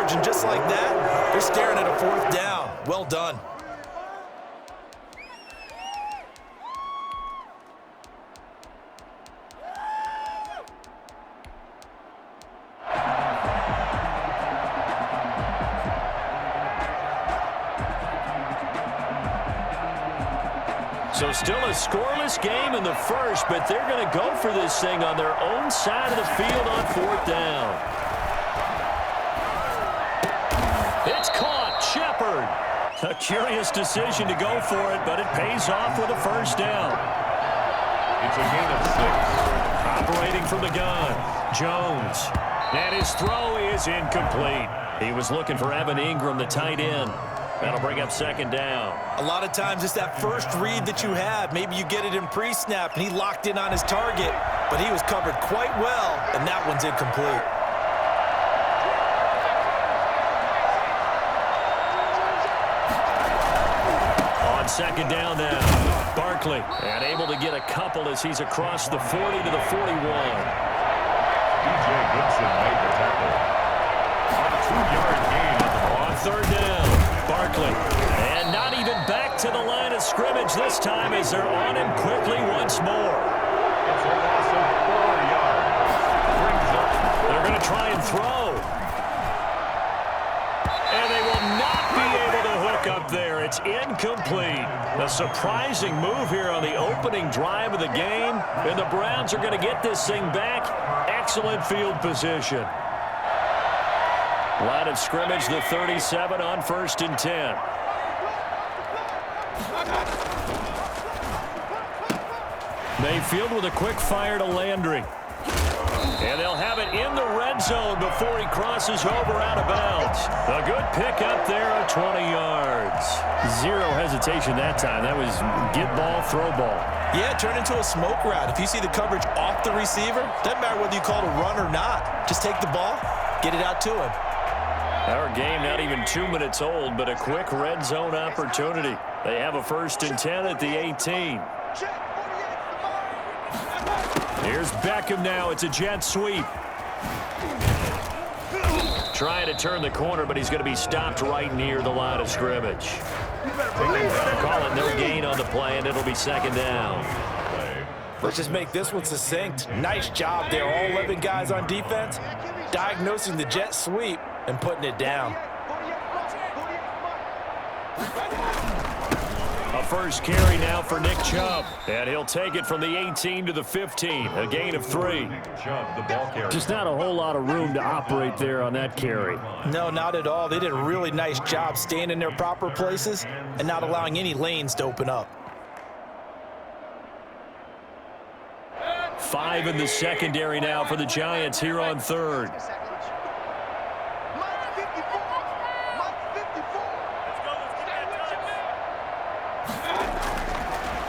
margin just like that, they're staring at a 4th down. Well done. So still a scoreless game in the first, but they're going to go for this thing on their own side of the field on 4th down. It's caught. Shepard. A curious decision to go for it, but it pays off with a 1st down. It's a gain of 6. Operating from the gun, Jones. And his throw is incomplete. He was looking for Evan Ingram, the tight end. That'll bring up 2nd down. A lot of times it's that first read that you have. Maybe you get it in pre-snap, and he locked in on his target, but he was covered quite well, and that one's incomplete. On 2nd down now, Barkley, and able to get a couple as he's across the 40 to the 41. DJ Goodson made the tackle. A 2-yard gain on the ball. On 3rd down, Barkley. And not even back to the line of scrimmage this time as they're on him quickly once more. It's a loss of 4 yards. Brings up. They're going to try and throw. And they will not be able to hook up there. It's incomplete. A surprising move here on the opening drive of the game. And the Browns are going to get this thing back. Excellent field position. Line of scrimmage, the 37 on 1st and 10. Mayfield with a quick fire to Landry. And they'll have it in the red zone before he crosses over out of bounds. A good pickup there of 20 yards. Zero hesitation that time. That was get ball, throw ball. Yeah, turn into a smoke route. If you see the coverage off the receiver, doesn't matter whether you call it a run or not. Just take the ball, get it out to him. Our game not even 2 minutes old, but a quick red zone opportunity. They have a 1st and 10 at the 18. Here's Beckham now. It's a jet sweep. Trying to turn the corner, but he's going to be stopped right near the line of scrimmage. Call it no gain on the play, and it'll be 2nd down. Let's just make this one succinct. Nice job there. All 11 guys on defense diagnosing the jet sweep and putting it down. A first carry now for Nick Chubb. And he'll take it from the 18 to the 15. A gain of 3. Chubb, the ball carrier. Just not a whole lot of room to operate there on that carry. No, not at all. They did a really nice job staying in their proper places and not allowing any lanes to open up. 5 in the secondary now for the Giants here on 3rd.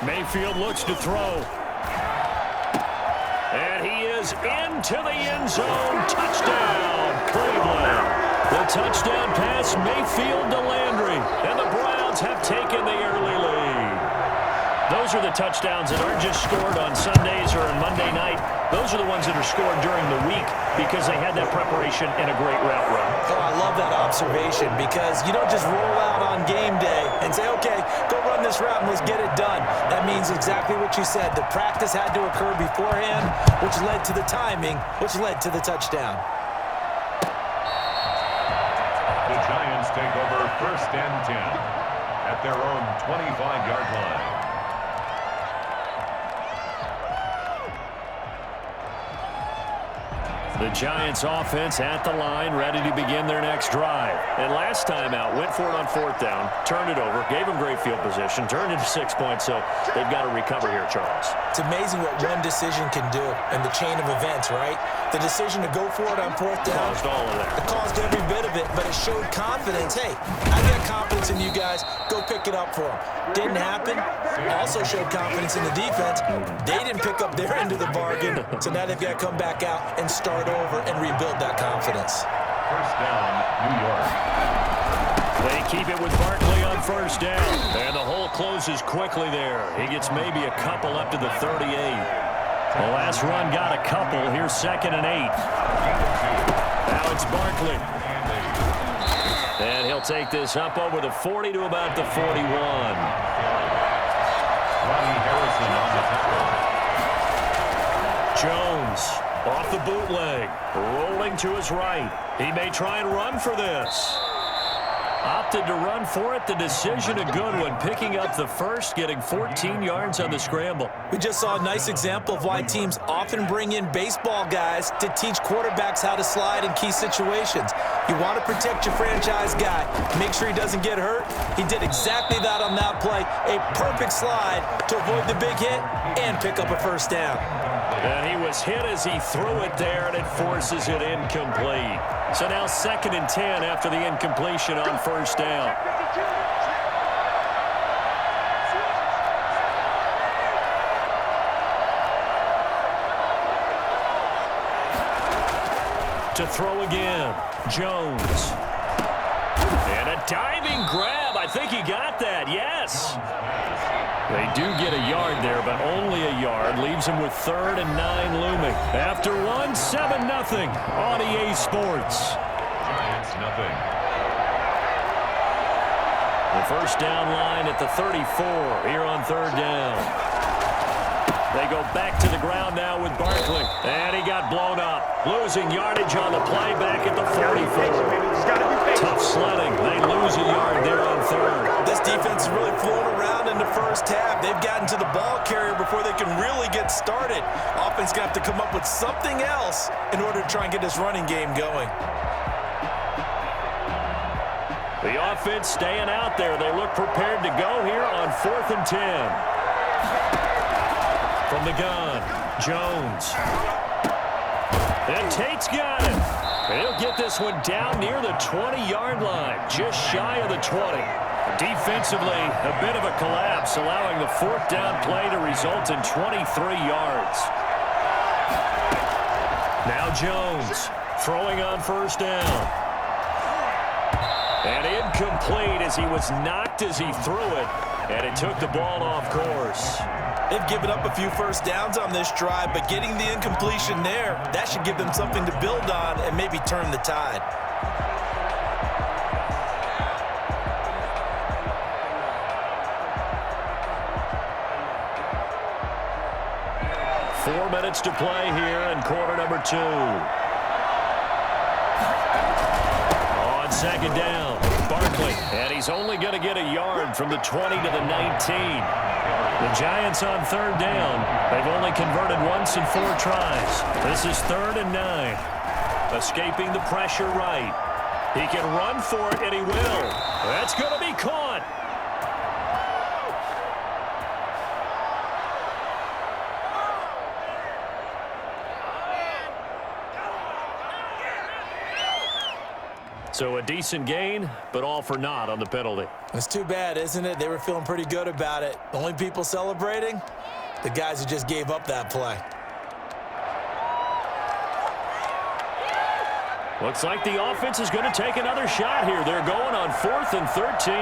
Mayfield looks to throw. And he is into the end zone. Touchdown, Cleveland. The touchdown pass, Mayfield to Landry. And the Browns have taken the early lead. Those are the touchdowns that aren't just scored on Sundays or on Monday night. Those are the ones that are scored during the week because they had that preparation and a great route run. Oh, I love that observation because you don't just roll out on game day and say, okay, go run this route and let's get it done. That means exactly what you said. The practice had to occur beforehand, which led to the timing, which led to the touchdown. The Giants take over 1st and 10 at their own 25-yard line. The Giants offense at the line, ready to begin their next drive. And last time out, went for it on 4th down, turned it over, gave them great field position, turned into 6 points, so they've got to recover here, Charles. It's amazing what one decision can do in the chain of events, right? The decision to go for it on 4th down. Caused all of that. It caused every bit of it, but it showed confidence. Hey, I got confidence in you guys. Go pick it up for them. Didn't happen. Also showed confidence in the defense. They didn't pick up their end of the bargain, so now they've got to come back out and start over and rebuild that confidence. 1st down, New York. They keep it with Barkley on 1st down. And the hole closes quickly there. He gets maybe a couple up to the 38. The last run got a couple. Here's 2nd and 8. Now it's Barkley. They'll take this up over the 40 to about the 41. Ronnie Harrison on the tackle. Jones off the bootleg, rolling to his right. He may try and run for this. Opted to run for it. The decision a good one, picking up the first, getting 14 yards on the scramble. We just saw a nice example of why teams often bring in baseball guys to teach quarterbacks how to slide in key situations. You want to protect your franchise guy. Make sure he doesn't get hurt. He did exactly that on that play. A perfect slide to avoid the big hit and pick up a first down. And he was hit as he threw it there, and it forces it incomplete. So now 2nd and 10 after the incompletion on first down. To throw again, Jones. And a diving grab. I think he got that, yes. They do get a yard there, but only a yard. Leaves him with 3rd and 9 looming. After one, 7-0 on EA Sports. Giants nothing. The first down line at the 34 here on 3rd down. They go back to the ground now with Barkley. And he got blown up. Losing yardage on the play back at the 44. Tough sledding. They lose a yard there on 3rd. This defense is really flown around in the first half. They've gotten to the ball carrier before they can really get started. Offense going to have to come up with something else in order to try and get this running game going. The offense staying out there. They look prepared to go here on 4th and 10. From the gun, Jones. And Tate's got it. He'll get this one down near the 20-yard line, just shy of the 20. Defensively, a bit of a collapse, allowing the 4th down play to result in 23 yards. Now Jones throwing on first down. And incomplete as he was knocked as he threw it, and it took the ball off course. They've given up a few first downs on this drive, but getting the incompletion there, that should give them something to build on and maybe turn the tide. Four minutes to play here in quarter number 2. On 2nd down, Barkley, and he's only going to get a yard from the 20 to the 19. The Giants on 3rd down. They've only converted once in 4 tries. This is 3rd and 9. Escaping the pressure right. He can run for it, and he will. That's going to be caught. So a decent gain, but all for naught on the penalty. It's too bad, isn't it? They were feeling pretty good about it. The only people celebrating, the guys who just gave up that play. Looks like the offense is going to take another shot here. They're going on 4th and 13.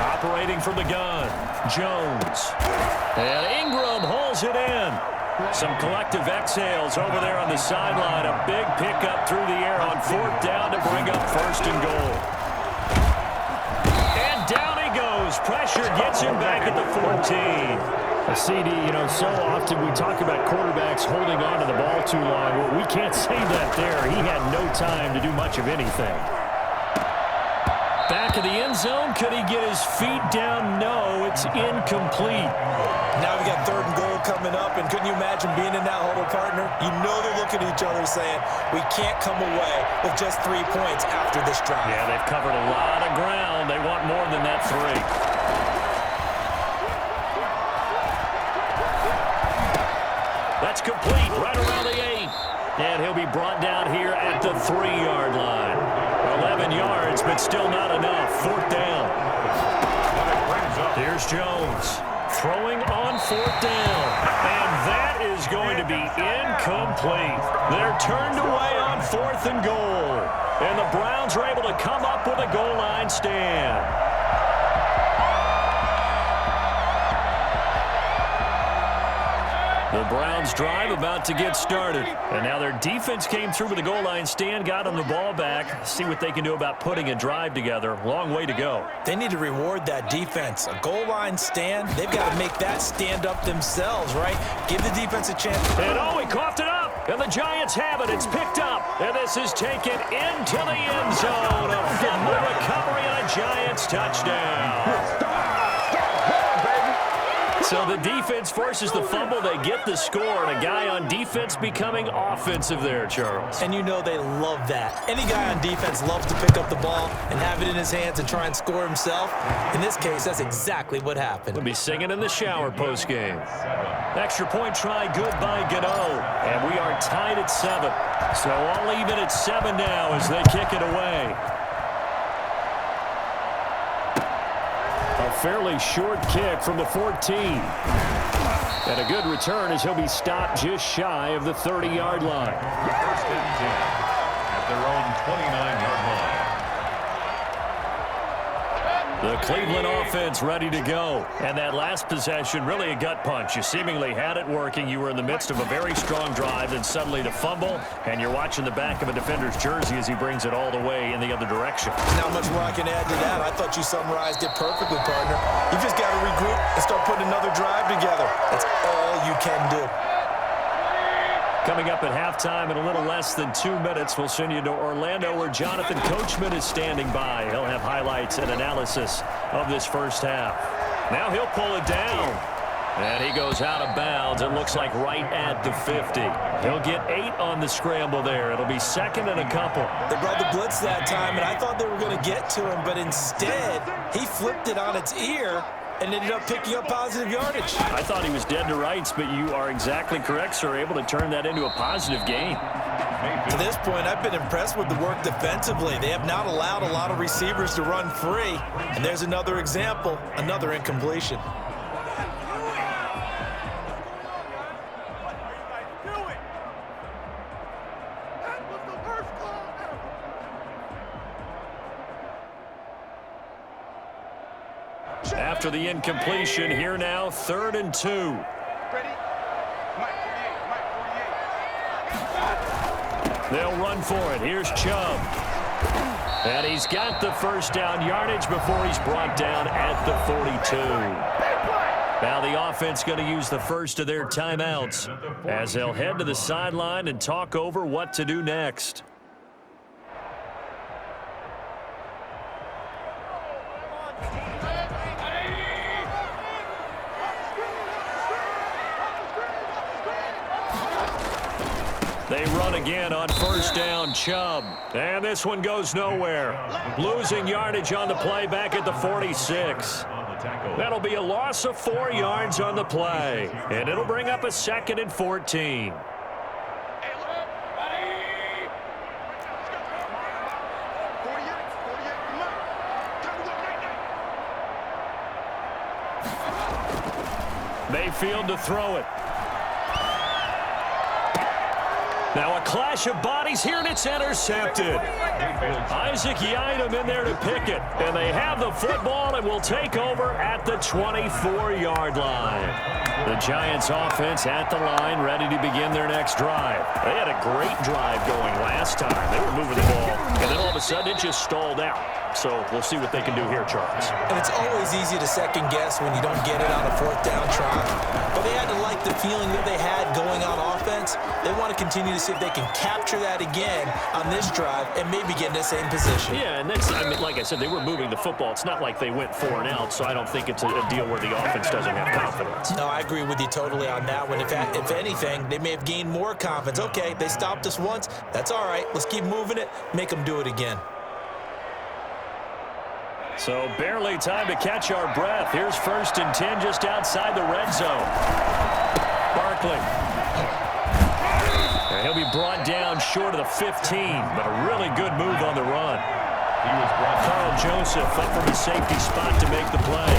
Operating from the gun, Jones. And Ingram holds it in. Some collective exhales over there on the sideline. A big pickup through the air on 4th down to bring up 1st and goal. And down he goes. Pressure gets him back at the 14. CD, so often we talk about quarterbacks holding on to the ball too long. Well, we can't say that there. He had no time to do much of anything. Back of the end zone. Could he get his feet down? No, it's incomplete. Now we got 3rd and goal coming up, and couldn't you imagine being in that huddle, partner? You know they're looking at each other saying, we can't come away with just 3 points after this drive. Yeah, they've covered a lot of ground. They want more than that 3. That's complete right around the 8. And he'll be brought down here at the 3-yard line. 11 yards, but still not enough. 4th down. Here's Jones. Throwing on 4th down. And that is going to be incomplete. They're turned away on 4th and goal. And the Browns are able to come up with a goal line stand. The Browns drive about to get started. And now their defense came through with the goal line stand, got them the ball back. See what they can do about putting a drive together. Long way to go. They need to reward that defense. A goal line stand, they've got to make that stand up themselves, right? Give the defense a chance. And he coughed it up. And the Giants have it. It's picked up. And this is taken into the end zone. A fumble recovery and a Giants touchdown. So the defense forces the fumble. They get the score, and a guy on defense becoming offensive there, Charles. And you know they love that. Any guy on defense loves to pick up the ball and have it in his hands and try and score himself. In this case, that's exactly what happened. He'll be singing in the shower postgame. Extra point try, good by Gano. And we are tied at 7. So all even at 7 now as they kick it away. A fairly short kick from the 14. And a good return as he'll be stopped just shy of the 30-yard line. First and 10 at their own 29-yard line. The Cleveland offense ready to go. And that last possession, really a gut punch. You seemingly had it working. You were in the midst of a very strong drive, then suddenly the fumble, and you're watching the back of a defender's jersey as he brings it all the way in the other direction. Not much more I can add to that. I thought you summarized it perfectly, partner. You just got to regroup and start putting another drive together. That's all you can do. Coming up at halftime in a little less than 2 minutes, we'll send you to Orlando where Jonathan Coachman is standing by. He'll have highlights and analysis of this first half. Now he'll pull it down. And he goes out of bounds. It looks like right at the 50. He'll get 8 on the scramble there. It'll be second and a couple. They brought the blitz that time, and I thought they were going to get to him, but instead he flipped it on its ear and ended up picking up positive yardage. I thought he was dead to rights, but you are exactly correct, sir. Able to turn that into a positive gain. To this point, I've been impressed with the work defensively. They have not allowed a lot of receivers to run free. And there's another example, another incompletion. After the incompletion, here now, 3rd and 2. They'll run for it. Here's Chubb. And he's got the first down yardage before he's brought down at the 42. Now the offense going to use the first of their timeouts as they'll head to the sideline and talk over what to do next. They run again on first down, Chubb. And this one goes nowhere. Losing yardage on the play back at the 46. That'll be a loss of 4 yards on the play. And it'll bring up a 2nd and 14. Mayfield to throw it. Now a clash of bodies here, and it's intercepted. Isaac Yiadom in there to pick it. And they have the football and will take over at the 24-yard line. The Giants offense at the line, ready to begin their next drive. They had a great drive going last time. They were moving the ball, and then all of a sudden it just stalled out. So we'll see what they can do here, Charles. And it's always easy to second guess when you don't get it on a 4th down try. But they had to like the feeling that they had going on offense. They want to continue to see if they can capture that again on this drive and maybe get in the same position. Yeah, and that's, I mean, like I said, they were moving the football. It's not like they went 4 and out, so I don't think it's a deal where the offense doesn't have confidence. No, I agree with you totally on that one. If anything, they may have gained more confidence. Okay, they stopped us once. That's all right. Let's keep moving it. Make them do it again. So barely time to catch our breath. Here's 1st and 10 just outside the red zone. Barkley. And he'll be brought down short of the 15, but a really good move on the run. Carl Joseph up from his safety spot to make the play.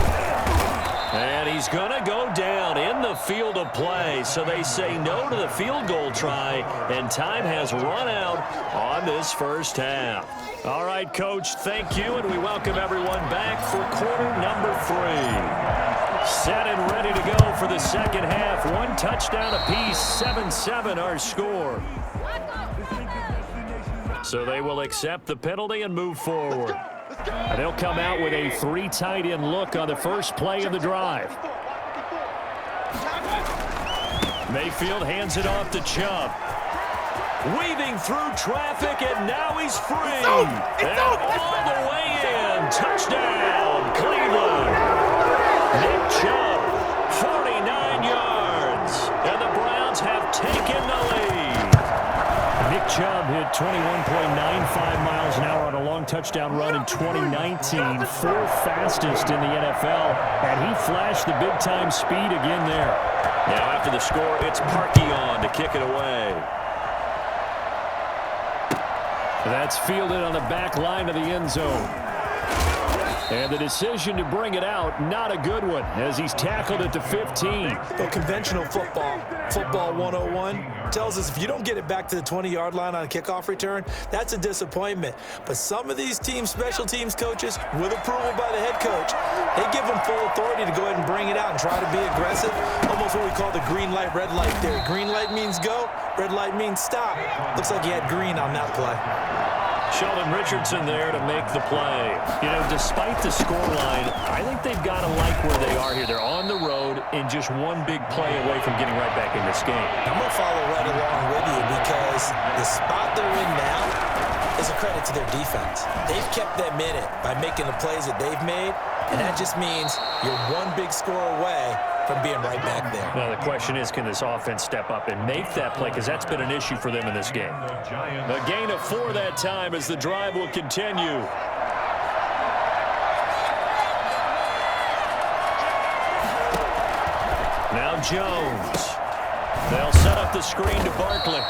And he's going to go down in the field of play. So they say no to the field goal try, and time has run out on this first half. All right, Coach, thank you, and we welcome everyone back for quarter number 3. Set and ready to go for the second half. One touchdown apiece, 7-7 our score. So they will accept the penalty and move forward. And they'll come out with a 3 tight end look on the first play of the drive. Mayfield hands it off to Chubb. Weaving through traffic, and now he's free. And all the way in. Touchdown, Cleveland. Nick Chubb, 49 yards. And the Browns have taken the lead. Nick Chubb hit 21.95 miles an hour on a long touchdown run in 2019, 4th fastest in the NFL, and he flashed the big-time speed again there. Now after the score, it's Parkey on to kick it away. That's fielded on the back line of the end zone. And the decision to bring it out, not a good one, as he's tackled at the 15. But conventional football 101, tells us if you don't get it back to the 20-yard line on a kickoff return, that's a disappointment. But some of these special teams coaches, with approval by the head coach, they give them full authority to go ahead and bring it out and try to be aggressive, almost what we call the green light, red light theory. Green light means go, red light means stop. Looks like he had green on that play. Sheldon Richardson there to make the play. You know, despite the scoreline, I think they've got to like where they are here. They're on the road and just one big play away from getting right back in this game. I'm going to follow right along with you because the spot they're in now is a credit to their defense. They've kept them in it by making the plays that they've made, and that just means you're one big score away from being right back there. Now, the question is, can this offense step up and make that play? Because that's been an issue for them in this game. A gain of 4 that time as the drive will continue. Now Jones. They'll set up the screen to Barkley.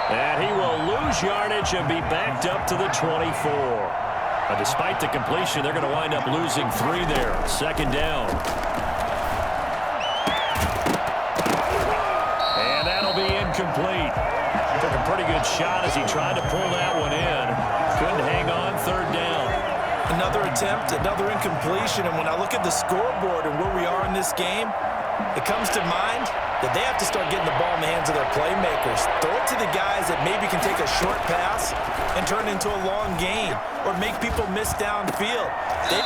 And he will lose yardage and be backed up to the 24. Despite the completion, they're going to wind up losing 3 there. Second down. Incomplete. Took a pretty good shot as he tried to pull that one in. Couldn't hang on. Third down. Another attempt, another incompletion, and when I look at the scoreboard and where we are in this game, it comes to mind that they have to start getting the ball in the hands of their playmakers. Throw it to the guys that maybe can take a short pass and turn it into a long gain or make people miss downfield.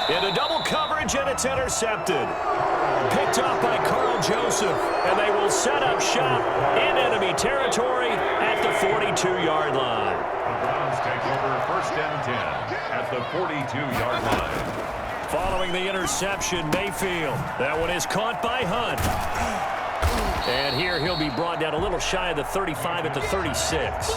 Into double coverage, and it's intercepted. Picked off by Carl Joseph, and they will set up shop in enemy territory at the 42-yard line. The Browns take over 1st and 10 at the 42-yard line. Following the interception, Mayfield. That one is caught by Hunt. And here he'll be brought down a little shy of the 35 at the 36.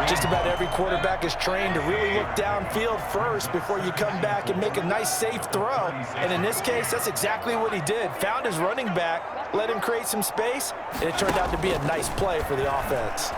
Just about every quarterback is trained to really look downfield first before you come back and make a nice, safe throw. And in this case, that's exactly what he did. Found his running back, let him create some space, and it turned out to be a nice play for the offense.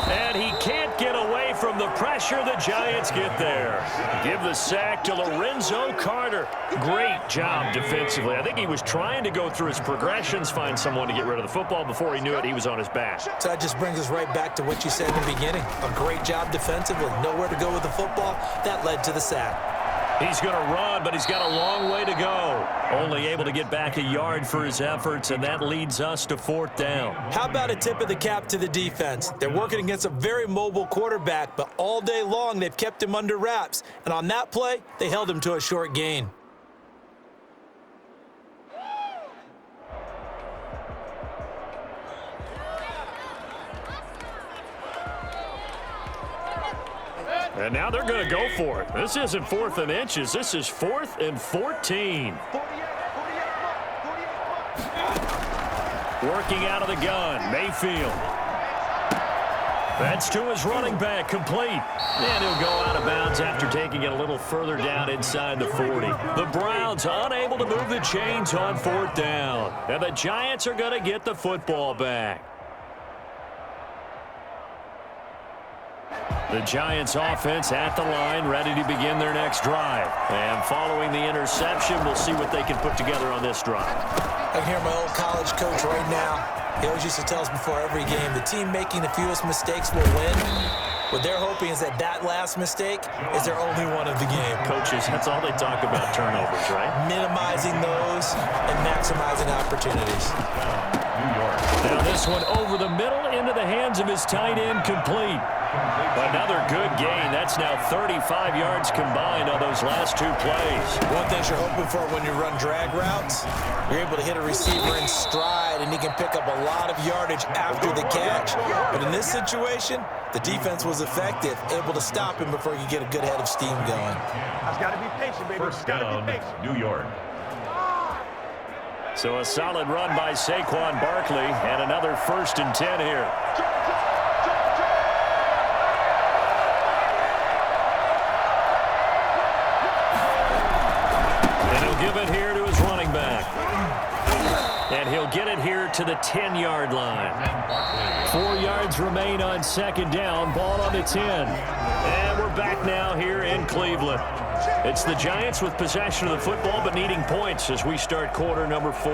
And he can't get away from the pressure. The Giants get there. Give the sack to Lorenzo Carter. Great job defensively. I think he was trying to go through his progressions, find someone to get rid of the football. Before he knew it, he was on his back. So that just brings us right back to what you said in the beginning. A great job defensively. Nowhere to go with the football. That led to the sack. He's going to run, but he's got a long way to go. Only able to get back a yard for his efforts, and that leads us to 4th down. How about a tip of the cap to the defense? They're working against a very mobile quarterback, but all day long they've kept him under wraps. And on that play, they held him to a short gain. And now they're going to go for it. This isn't 4th and inches. This is 4th and 14. Working out of the gun, Mayfield. That's to his running back, complete. And he'll go out of bounds after taking it a little further down inside the 40. The Browns unable to move the chains on 4th down. And the Giants are going to get the football back. The Giants offense at the line, ready to begin their next drive. And following the interception, we'll see what they can put together on this drive. I can hear my old college coach right now. He always used to tell us before every game, the team making the fewest mistakes will win. What they're hoping is that that last mistake is their only one of the game. Coaches, that's all they talk about, turnovers, right? Minimizing those and maximizing opportunities. Now this one over the middle into the hands of his tight end, complete. Another good gain. That's now 35 yards combined on those last two plays. One thing you're hoping for when you run drag routes, you're able to hit a receiver in stride, and he can pick up a lot of yardage after the catch. But in this situation, the defense was effective, able to stop him before he could get a good head of steam going. I've got to be patient, baby. First down, New York. So a solid run by Saquon Barkley, and another 1st and 10 here. And he'll give it here to his running back. And he'll get it here to the 10-yard line. 4 yards remain on 2nd down. Ball on the 10. And we're back now here in Cleveland. It's the Giants with possession of the football but needing points as we start quarter number 4.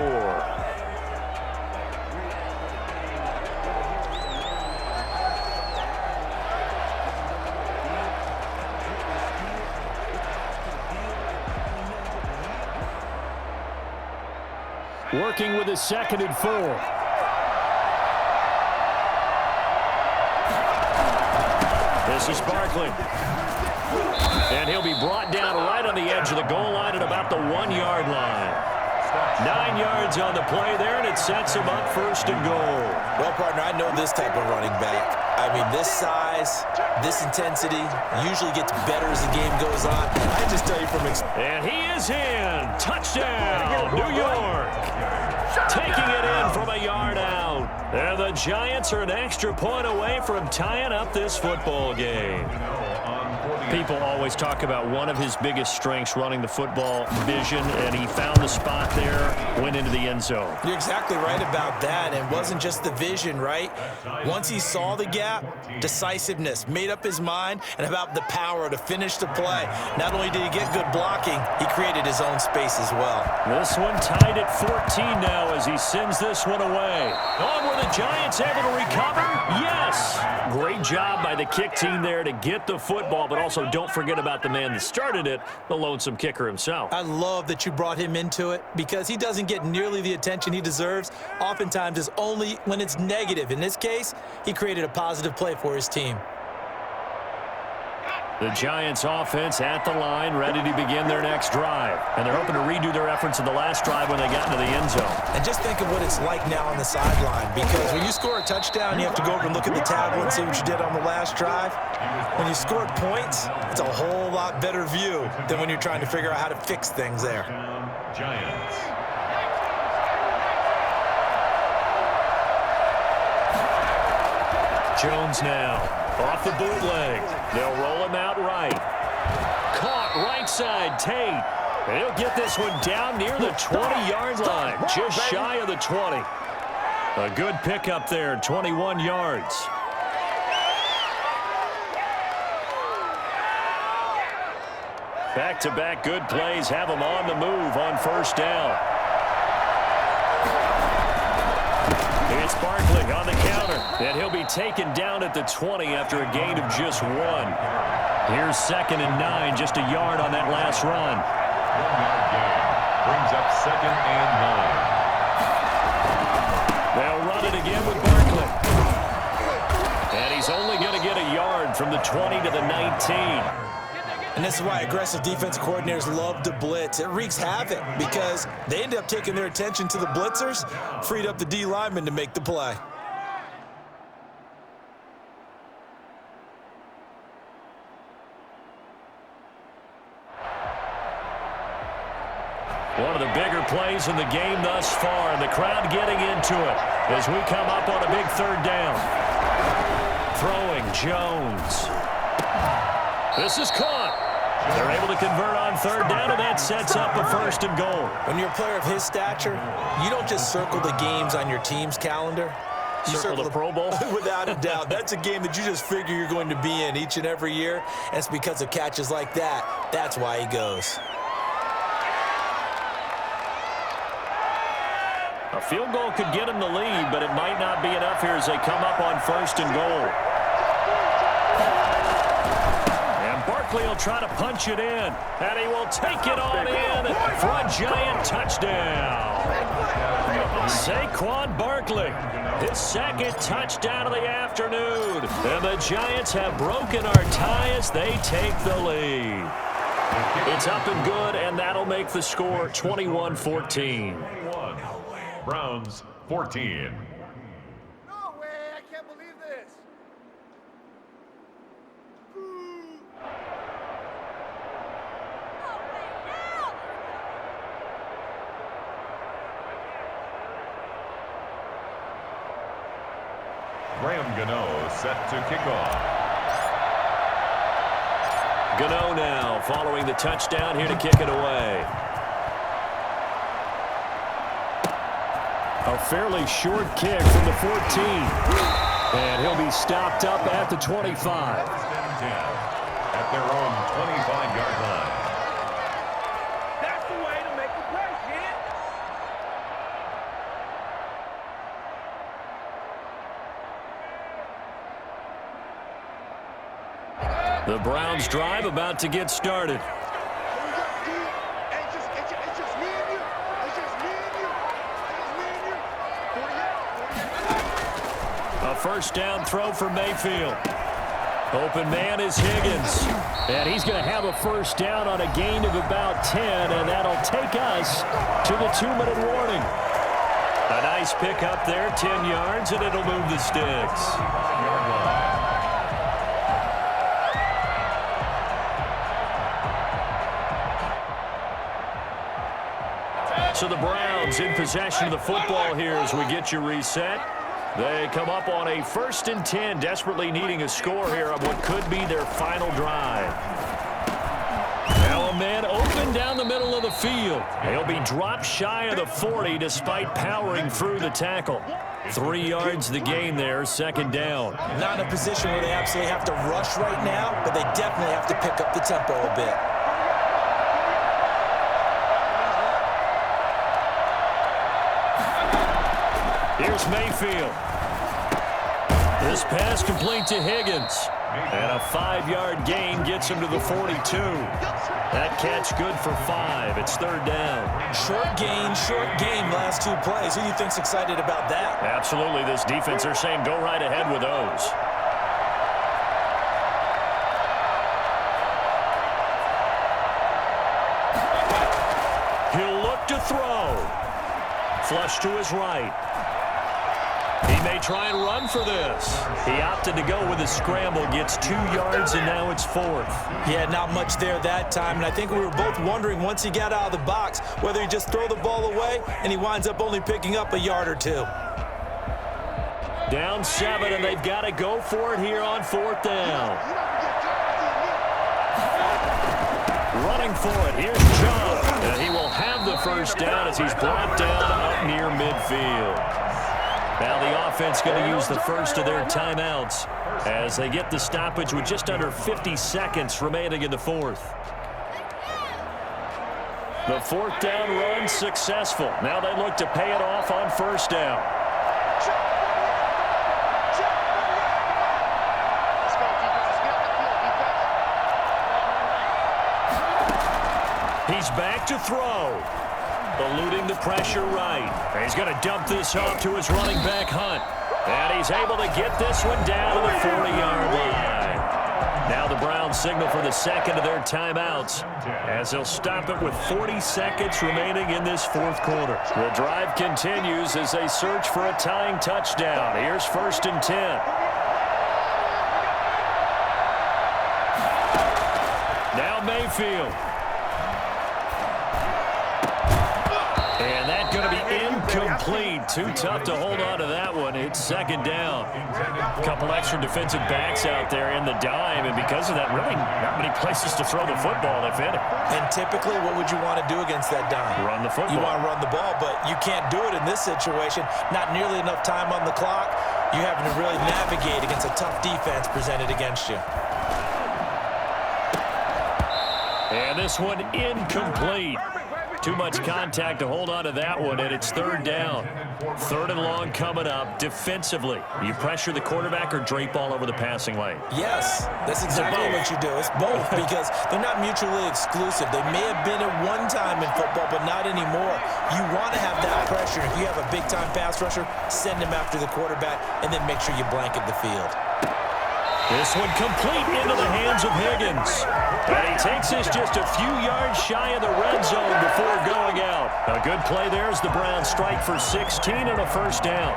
Working with a 2nd and 4. This is Barkley. And he'll be brought down right on the edge of the goal line at about the 1-yard line. 9 yards on the play there, and it sets him up 1st and goal. Well, partner, I know this type of running back. I mean, this size, this intensity usually gets better as the game goes on. I just tell you from experience. And he is in. Touchdown, New York. Taking it in from a yard out. And the Giants are an extra point away from tying up this football game. People always talk about one of his biggest strengths, running the football, vision, and he found the spot there, went into the end zone. You're exactly right about that. And it wasn't just the vision, right? Once he saw the gap, decisiveness, made up his mind, and about the power to finish the play. Not only did he get good blocking, he created his own space as well. This one tied at 14 now as he sends this one away. On were the Giants able to recover? Yes! Great job by the kick team there to get the football, but also don't forget about the man that started it, the lonesome kicker himself. I love that you brought him into it because he doesn't get nearly the attention he deserves. Oftentimes it's only when it's negative. In this case, he created a positive play for his team. The Giants offense at the line, ready to begin their next drive. And they're hoping to redo their efforts in the last drive when they got into the end zone. And just think of what it's like now on the sideline, because when you score a touchdown, you have to go over and look at the tablet and see what you did on the last drive. When you score points, it's a whole lot better view than when you're trying to figure out how to fix things there. Giants. Jones now. Off the bootleg. They'll roll him out right. Caught right side, Tate. And he'll get this one down near the 20-yard line, just shy of the 20. A good pickup there, 21 yards. Back-to-back good plays have him on the move on 1st down. It's Barkley on the counter, and he'll be taken down at the 20 after a gain of just 1. Here's 2nd and 9, just a yard on that last run. 1-yard gain brings up 2nd and 9. They'll run it again with Barkley. And he's only going to get a yard from the 20 to the 19. And this is why aggressive defensive coordinators love to blitz. It wreaks havoc because they end up taking their attention to the blitzers, freed up the D lineman to make the play. One of the bigger plays in the game thus far, and the crowd getting into it as we come up on a big 3rd down. Throwing Jones. This is caught. They're able to convert on 3rd down, and that sets up a 1st and goal. When you're a player of his stature, you don't just circle the games on your team's calendar. You Circle the Pro Bowl? Without a doubt. That's a game that you just figure you're going to be in each and every year, and it's because of catches like that. That's why he goes. A field goal could get him the lead, but it might not be enough here as they come up on 1st and goal. Barkley will try to punch it in, and he will take it on in for a Giant touchdown. Saquon Barkley, his second touchdown of the afternoon. And the Giants have broken our tie as they take the lead. It's up and good, and that'll make the score 21-14. Browns 14. No way, I can't believe this. Graham Gano set to kick off. Gano now following the touchdown here to kick it away. A fairly short kick from the 14. And he'll be stopped up at the 25. At their own 25-yard line. That's the way to make the play, kid. The Browns drive about to get started. A first down throw for Mayfield. Open man is Higgins. And he's going to have a first down on a gain of about 10, and that'll take us to the 2-minute warning. A nice pick up there, 10 yards, and it'll move the sticks. So the Browns in possession of the football here as we get you reset. They come up on a 1st and 10, desperately needing a score here on what could be their final drive. Now a man open down the middle of the field. He'll be dropped shy of the 40 despite powering through the tackle. 3 yards the gain there, 2nd down. Not in a position where they absolutely have to rush right now, but they definitely have to pick up the tempo a bit. Here's Mayfield. This pass complete to Higgins. And a 5-yard gain gets him to the 42. That catch good for 5. It's 3rd down. Short game, last 2 plays. Who do you think's excited about that? Absolutely. This defense, they're saying go right ahead with those. He'll look to throw. Flush to his right. He may try and run for this. He opted to go with a scramble, gets 2 yards, and now it's 4th. Yeah, not much there that time, and I think we were both wondering once he got out of the box whether he just throw the ball away, and he winds up only picking up a yard or 2. Down 7, and they've got to go for it here on 4th down. Running for it, here's Chubb, and he will have the first down as he's brought down up near midfield. Now the offense going to use the first of their timeouts as they get the stoppage with just under 50 seconds remaining in the 4th. The 4th down run successful. Now they look to pay it off on 1st down. He's back to throw. Eluding the pressure right. He's going to dump this off to his running back, Hunt. And he's able to get this one down to the 40-yard line. Now the Browns signal for the 2nd of their timeouts as they'll stop it with 40 seconds remaining in this 4th quarter. The drive continues as they search for a tying touchdown. Here's 1st and 10. Now Mayfield. And that's going to be incomplete. Too tough to hold on to that one. It's 2nd down. A couple extra defensive backs out there in the dime, and because of that, really not many places to throw the football, if any. And typically, what would you want to do against that dime? Run the football. You want to run the ball, but you can't do it in this situation. Not nearly enough time on the clock. You're having to really navigate against a tough defense presented against you. And this one incomplete. too much contact to hold on to that one, and it's third down. Third and long coming up. Defensively, you pressure the quarterback or drape all over the passing lane? Yes, that's exactly what you do. It's both because they're not mutually exclusive. They may have been at one time in football, but not anymore. You want to have that pressure. If you have a big-time pass rusher, send him after the quarterback, and then make sure you blanket the field. This one complete into the hands of Higgins. And he takes this just a few yards shy of the red zone before going out. A good play there as the Browns strike for 16 and a first down.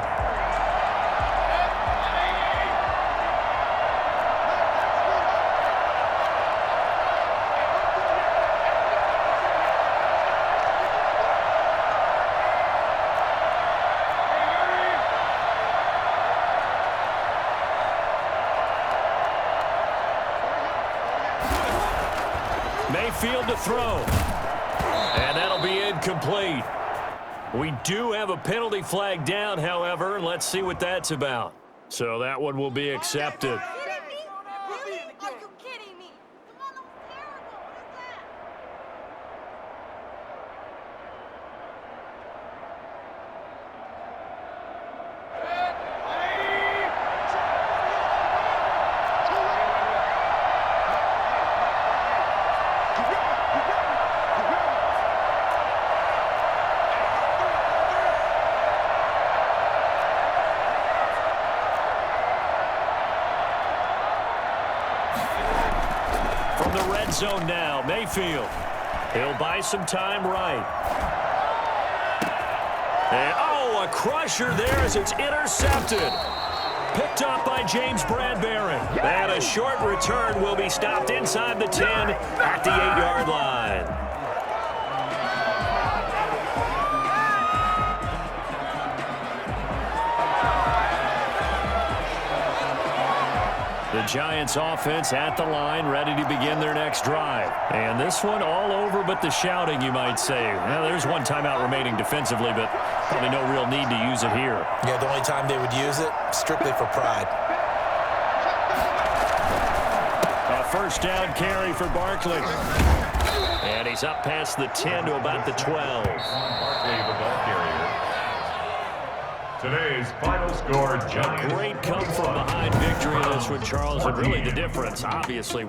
Mayfield to throw. And that'll be incomplete. We do have a penalty flag down, however, and let's see what that's about. So that one will be accepted. Zone now, Mayfield. He'll buy some time right. And, oh, a crusher there as it's intercepted. Picked up by James Bradbury. And a short return will be stopped inside the 10 at the 8-yard line. The Giants offense at the line, ready to begin their next drive. And this one all over but the shouting, you might say. Well, there's one timeout remaining defensively, but probably no real need to use it here. Yeah, the only time they would use it, strictly for pride. A first down carry for Barkley. And he's up past the 10 to about the 12. Barkley, the ball carrier. Today's final score, Giants. Great come from behind victory in this one, Charles, and really the difference, obviously.